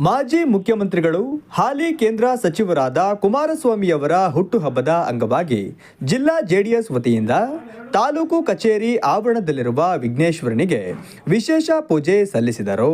ಮಾಜಿ ಮುಖ್ಯಮಂತ್ರಿಗಳು ಹಾಲಿ ಕೇಂದ್ರ ಸಚಿವರಾದ ಕುಮಾರಸ್ವಾಮಿಯವರ ಹುಟ್ಟುಹಬ್ಬದ ಅಂಗವಾಗಿ ಜಿಲ್ಲಾ ಜೆಡಿಎಸ್ ವತಿಯಿಂದ ತಾಲೂಕು ಕಚೇರಿ ಆವರಣದಲ್ಲಿರುವ ವಿಘ್ನೇಶ್ವರನಿಗೆ ವಿಶೇಷ ಪೂಜೆ ಸಲ್ಲಿಸಿದರು.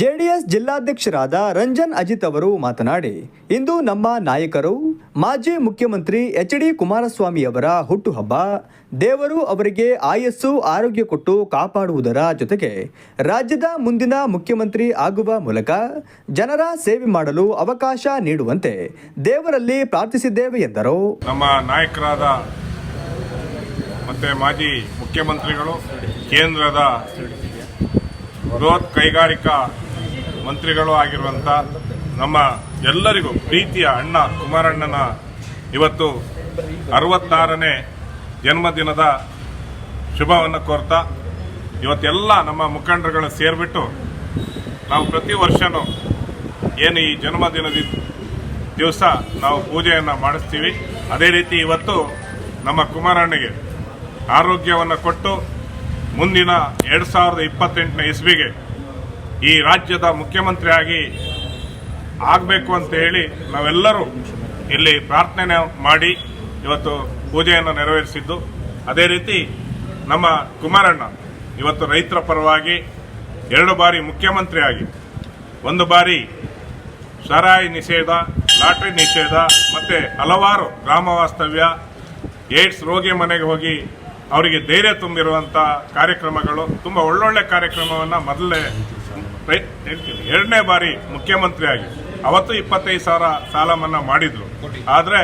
ಜೆಡಿಎಸ್ ಜಿಲ್ಲಾಧ್ಯಕ್ಷರಾದ ರಂಜನ್ ಅಜಿತ್ ಅವರು ಮಾತನಾಡಿ, ಇಂದು ನಮ್ಮ ನಾಯಕರು ಮಾಜಿ ಮುಖ್ಯಮಂತ್ರಿ ಎಚ್.ಡಿ. ಕುಮಾರಸ್ವಾಮಿಯವರ ಹುಟ್ಟುಹಬ್ಬ. ದೇವರು ಅವರಿಗೆ ಆಯಸ್ಸು ಆರೋಗ್ಯ ಕೊಟ್ಟು ಕಾಪಾಡುವುದರ ಜೊತೆಗೆ ರಾಜ್ಯದ ಮುಂದಿನ ಮುಖ್ಯಮಂತ್ರಿ ಆಗುವ ಮೂಲಕ ಜನರ ಸೇವೆ ಮಾಡಲು ಅವಕಾಶ ನೀಡುವಂತೆ ದೇವರಲ್ಲಿ ಪ್ರಾರ್ಥಿಸಿದ್ದೇವೆ ಎಂದರು. ನಮ್ಮ ನಾಯಕರಾದ ಮತ್ತೆ ಮಾಜಿ ಮುಖ್ಯಮಂತ್ರಿಗಳು, ಕೇಂದ್ರದ ಬೃಹತ್ ಕೈಗಾರಿಕಾ ಮಂತ್ರಿಗಳು ಆಗಿರುವಂಥ ನಮ್ಮ ಎಲ್ಲರಿಗೂ ಪ್ರೀತಿಯ ಅಣ್ಣ ಕುಮಾರಣ್ಣನ ಇವತ್ತು 66ನೇ ಜನ್ಮದಿನದ ಶುಭವನ್ನು ಕೋರ್ತಾ ಇವತ್ತೆಲ್ಲ ನಮ್ಮ ಮುಖಂಡರುಗಳು ಸೇರಿಬಿಟ್ಟು ನಾವು ಪ್ರತಿ ವರ್ಷವೂ ಏನು ಈ ಜನ್ಮದಿನದ ದಿವಸ ನಾವು ಪೂಜೆಯನ್ನು ಮಾಡಿಸ್ತೀವಿ. ಅದೇ ರೀತಿ ಇವತ್ತು ನಮ್ಮ ಕುಮಾರಣ್ಣಗೆ ಆರೋಗ್ಯವನ್ನು ಕೊಟ್ಟು ಮುಂದಿನ 2028ನೇ ಇಸ್ವಿಗೆ ಈ ರಾಜ್ಯದ ಮುಖ್ಯಮಂತ್ರಿಯಾಗಿ ಆಗಬೇಕು ಅಂತ ಹೇಳಿ ನಾವೆಲ್ಲರೂ ಇಲ್ಲಿ ಪ್ರಾರ್ಥನೆ ಮಾಡಿ ಇವತ್ತು ಪೂಜೆಯನ್ನು ನೆರವೇರಿಸಿದ್ದು. ಅದೇ ರೀತಿ ನಮ್ಮ ಕುಮಾರಣ್ಣ ಇವತ್ತು ರೈತರ ಪರವಾಗಿ 2 ಬಾರಿ ಮುಖ್ಯಮಂತ್ರಿಯಾಗಿ, 1 ಬಾರಿ ಸಾರಾಯಿ ನಿಷೇಧ, ಲಾಟರಿ ನಿಷೇಧ ಮತ್ತು ಹಲವಾರು ಗ್ರಾಮ ವಾಸ್ತವ್ಯ, ಏಡ್ಸ್ ರೋಗಿ ಮನೆಗೆ ಹೋಗಿ ಅವರಿಗೆ ಧೈರ್ಯ ತುಂಬಿರುವಂಥ ಕಾರ್ಯಕ್ರಮಗಳು, ತುಂಬ ಒಳ್ಳೊಳ್ಳೆ ಕಾರ್ಯಕ್ರಮವನ್ನು ಮೊದಲೇ ಹೇಳ್ತೀನಿ. 2ನೇ ಬಾರಿ ಮುಖ್ಯಮಂತ್ರಿಯಾಗಿ ಅವತ್ತು 25,000 ಸಾಲ ಮನ್ನಾ ಮಾಡಿದ್ರು. ಆದರೆ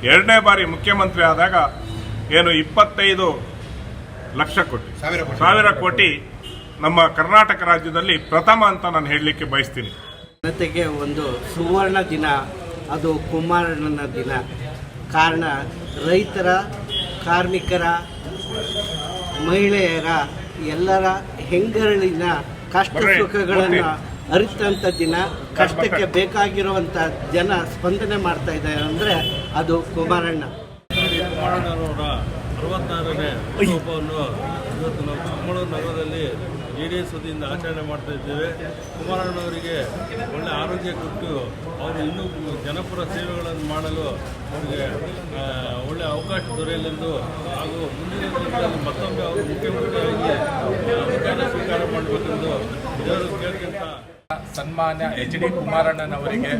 2ನೇ ಬಾರಿ ಮುಖ್ಯಮಂತ್ರಿ ಆದಾಗ ಏನು 25 ಲಕ್ಷ ಕೋಟಿ, ಸಾವಿರ ಕೋಟಿ ನಮ್ಮ ಕರ್ನಾಟಕ ರಾಜ್ಯದಲ್ಲಿ ಪ್ರಥಮ ಅಂತ ನಾನು ಹೇಳಲಿಕ್ಕೆ ಬಯಸ್ತೀನಿ. ಜನತೆಗೆ ಒಂದು ಸುವರ್ಣ ದಿನ, ಅದು ಕುಮಾರಣ್ಣನ ದಿನ. ಕಾರಣ ರೈತರ, ಕಾರ್ಮಿಕರ, ಮಹಿಳೆಯರ ಎಲ್ಲರ ಹೆಂಗರಳಿನ ಕಷ್ಟ ಸುಖಗಳನ್ನು ಅರಿತಂಥ ದಿನ. ಕಷ್ಟಕ್ಕೆ ಬೇಕಾಗಿರುವಂಥ ಜನ ಸ್ಪಂದನೆ ಮಾಡ್ತಾ ಇದ್ದಾರೆ ಅಂದರೆ ಅದು ಕುಮಾರಣ್ಣ. ಕುಮಾರಣ್ಣನವರ 66ನೇ ಹುಟ್ಟುಹಬ್ಬವನ್ನು ಇವತ್ತು ನಾವು ಚಿಕ್ಕಮಗಳೂರು ನಗರದಲ್ಲಿ ಜೆಡಿಎಸ್ ವತಿಯಿಂದ ಆಚರಣೆ ಮಾಡ್ತಾ ಇದ್ದೇವೆ. ಕುಮಾರಣ್ಣವರಿಗೆ ಒಳ್ಳೆ ಆರೋಗ್ಯ ಕೊಟ್ಟು ಅವರು ಇನ್ನೂ ಜನಪರ ಸೇವೆಗಳನ್ನು ಮಾಡಲು ಅವರಿಗೆ ಒಳ್ಳೆಯ ಅವಕಾಶ ದೊರೆಯಲೆಂದು ಹಾಗೂ ಮುಂದಿನ ದಿನಗಳಲ್ಲಿ ಮತ್ತೊಮ್ಮೆ ಅವರು ಮುಖ್ಯಮಂತ್ರಿಯಾಗಿ ಅಧಿಕಾರ ಸ್ವೀಕಾರ ಮಾಡಬೇಕೆಂದು ದೇವರು ಕೇಳ್ಕೊಂತ ಸನ್ಮಾನ್ಯ ಎಚ್.ಡಿ. ಕುಮಾರಣ್ಣನವರಿಗೆ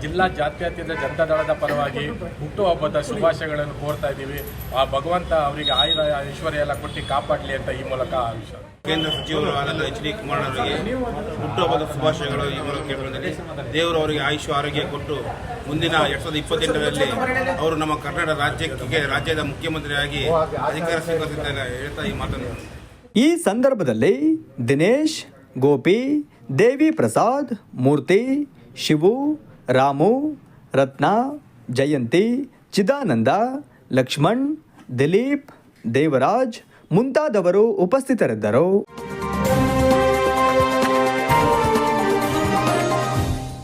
ಜಿಲ್ಲಾ ಜಾತ್ಯತೀತ ಜನತಾ ದಳದ ಪರವಾಗಿ ಹುಟ್ಟುಹಬ್ಬದ ಶುಭಾಶಯಗಳನ್ನು ಕೋರ್ತಾ ಇದ್ದೀವಿ. ಆ ಭಗವಂತ ಅವರಿಗೆ ಆಯುರ ಐಶ್ವರ್ಯ ಎಲ್ಲ ಕೊಟ್ಟು ಕಾಪಾಡಲಿ ಅಂತ ಈ ಮೂಲಕ ಕೇಂದ್ರ ಸಚಿವರು ಆದ ಎಚ್.ಡಿ. ಕುಮಾರಣ್ಣವರಿಗೆ ಹುಟ್ಟುಹಬ್ಬದ ಶುಭಾಶಯಗಳು ಈ ಮೂಲಕ ಕೇಳಿದರೆ ದೇವರು ಅವರಿಗೆ ಆಯುಷ್ಯ ಆರೋಗ್ಯ ಕೊಟ್ಟು ಮುಂದಿನ 2028ರಲ್ಲಿ ಅವರು ನಮ್ಮ ಕರ್ನಾಟಕ ರಾಜ್ಯದ ಮುಖ್ಯಮಂತ್ರಿಯಾಗಿ ಅಧಿಕಾರ ಸ್ವೀಕರಿಸುತ್ತಾರೆ ಹೇಳ್ತಾ ಈ ಮಾತನ್ನು. ಈ ಸಂದರ್ಭದಲ್ಲಿ ದಿನೇಶ್, ಗೋಪಿ, ದೇವಿ ಪ್ರಸಾದ್, ಮೂರ್ತಿ, ಶಿವು, ರಾಮು, ರತ್ನ, ಜಯಂತಿ, ಚಿದಾನಂದ, ಲಕ್ಷ್ಮಣ್, ದಿಲೀಪ್, ದೇವರಾಜ್ ಮುಂತಾದವರು ಉಪಸ್ಥಿತರಿದ್ದರು.